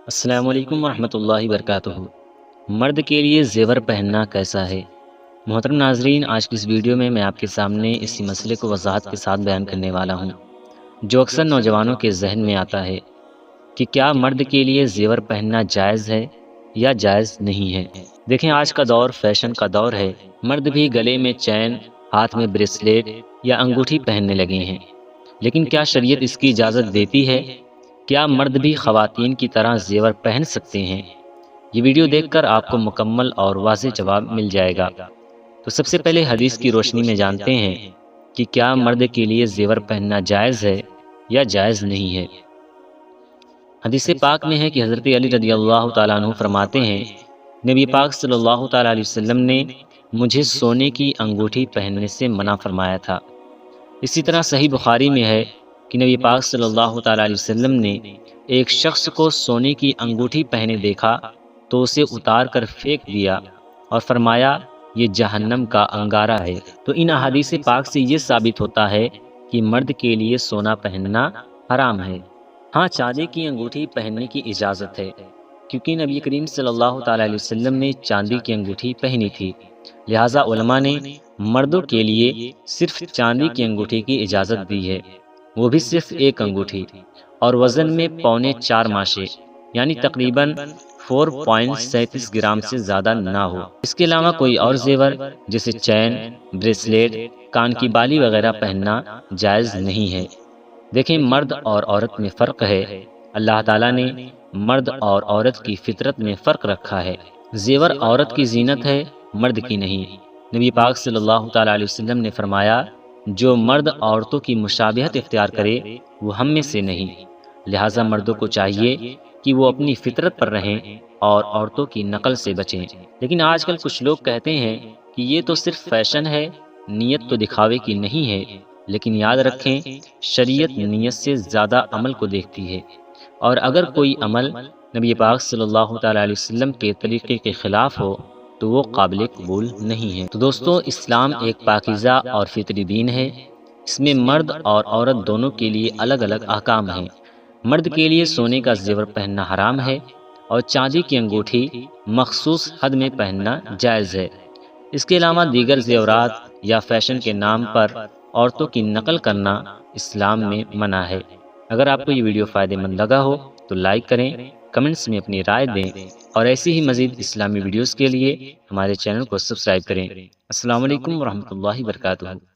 السلام علیکم ورحمۃ اللہ وبرکاتہ۔ مرد کے لیے زیور پہننا کیسا ہے؟ محترم ناظرین، آج کی اس ویڈیو میں آپ کے سامنے اسی مسئلے کو وضاحت کے ساتھ بیان کرنے والا ہوں جو اکثر نوجوانوں کے ذہن میں آتا ہے کہ کیا مرد کے لیے زیور پہننا جائز ہے یا جائز نہیں ہے۔ دیکھیں، آج کا دور فیشن کا دور ہے۔ مرد بھی گلے میں چین، ہاتھ میں بریسلیٹ یا انگوٹھی پہننے لگے ہیں، لیکن کیا شریعت اس کی اجازت دیتی ہے؟ کیا مرد بھی خواتین کی طرح زیور پہن سکتے ہیں؟ یہ ویڈیو دیکھ کر آپ کو مکمل اور واضح جواب مل جائے گا۔ تو سب سے پہلے حدیث کی روشنی میں جانتے ہیں کہ کیا مرد کے لیے زیور پہننا جائز ہے یا جائز نہیں ہے۔ حدیث پاک میں ہے کہ حضرت علی رضی اللہ تعالیٰ عنہ فرماتے ہیں، نبی پاک صلی اللہ تعالیٰ علیہ وسلم نے مجھے سونے کی انگوٹھی پہننے سے منع فرمایا تھا۔ اسی طرح صحیح بخاری میں ہے کہ نبی پاک صلی اللہ تعالیٰ علیہ وسلم نے ایک شخص کو سونے کی انگوٹھی پہنے دیکھا تو اسے اتار کر پھینک دیا اور فرمایا، یہ جہنم کا انگارہ ہے۔ تو ان احادیث پاک سے یہ ثابت ہوتا ہے کہ مرد کے لیے سونا پہننا حرام ہے۔ ہاں، چاندی کی انگوٹھی پہننے کی اجازت ہے، کیونکہ نبی کریم صلی اللہ تعالیٰ علیہ وسلم نے چاندی کی انگوٹھی پہنی تھی، لہٰذا علماء نے مردوں کے لیے صرف چاندی کی انگوٹھی کی اجازت دی ہے، وہ بھی صرف ایک انگوٹھی، اور وزن میں 4.25 ماشے یعنی تقریباً 4.37 گرام سے زیادہ نہ ہو۔ اس کے علاوہ کوئی اور زیور جیسے چین، بریسلیٹ، کان کی بالی وغیرہ پہننا جائز نہیں ہے۔ دیکھیں، مرد اور عورت میں فرق ہے۔ اللہ تعالیٰ نے مرد اور عورت کی فطرت میں فرق رکھا ہے۔ زیور عورت کی زینت ہے، مرد کی نہیں۔ نبی پاک صلی اللہ تعالیٰ علیہ وسلم نے فرمایا، جو مرد عورتوں کی مشابہت اختیار کرے وہ ہم میں سے نہیں۔ لہٰذا مردوں کو چاہیے کہ وہ اپنی فطرت پر رہیں اور عورتوں کی نقل سے بچیں۔ لیکن آج کل کچھ لوگ کہتے ہیں کہ یہ تو صرف فیشن ہے، نیت تو دکھاوے کی نہیں ہے۔ لیکن یاد رکھیں، شریعت نیت سے زیادہ عمل کو دیکھتی ہے، اور اگر کوئی عمل نبی پاک صلی اللہ تعالیٰ علیہ وسلم کے طریقے کے خلاف ہو تو وہ قابل قبول نہیں ہے۔ تو دوستو، اسلام ایک پاکیزہ اور فطری دین ہے۔ اس میں مرد اور عورت دونوں کے لیے الگ الگ احکام ہیں۔ مرد کے لیے سونے کا زیور پہننا حرام ہے اور چاندی کی انگوٹھی مخصوص حد میں پہننا جائز ہے۔ اس کے علاوہ دیگر زیورات یا فیشن کے نام پر عورتوں کی نقل کرنا اسلام میں منع ہے۔ اگر آپ کو یہ ویڈیو فائدہ مند لگا ہو تو لائک کریں، کمنٹس میں اپنی رائے دیں، اور ایسی ہی مزید اسلامی ویڈیوز کے لیے ہمارے چینل کو سبسکرائب کریں۔ السلام علیکم ورحمۃ اللہ وبرکاتہ۔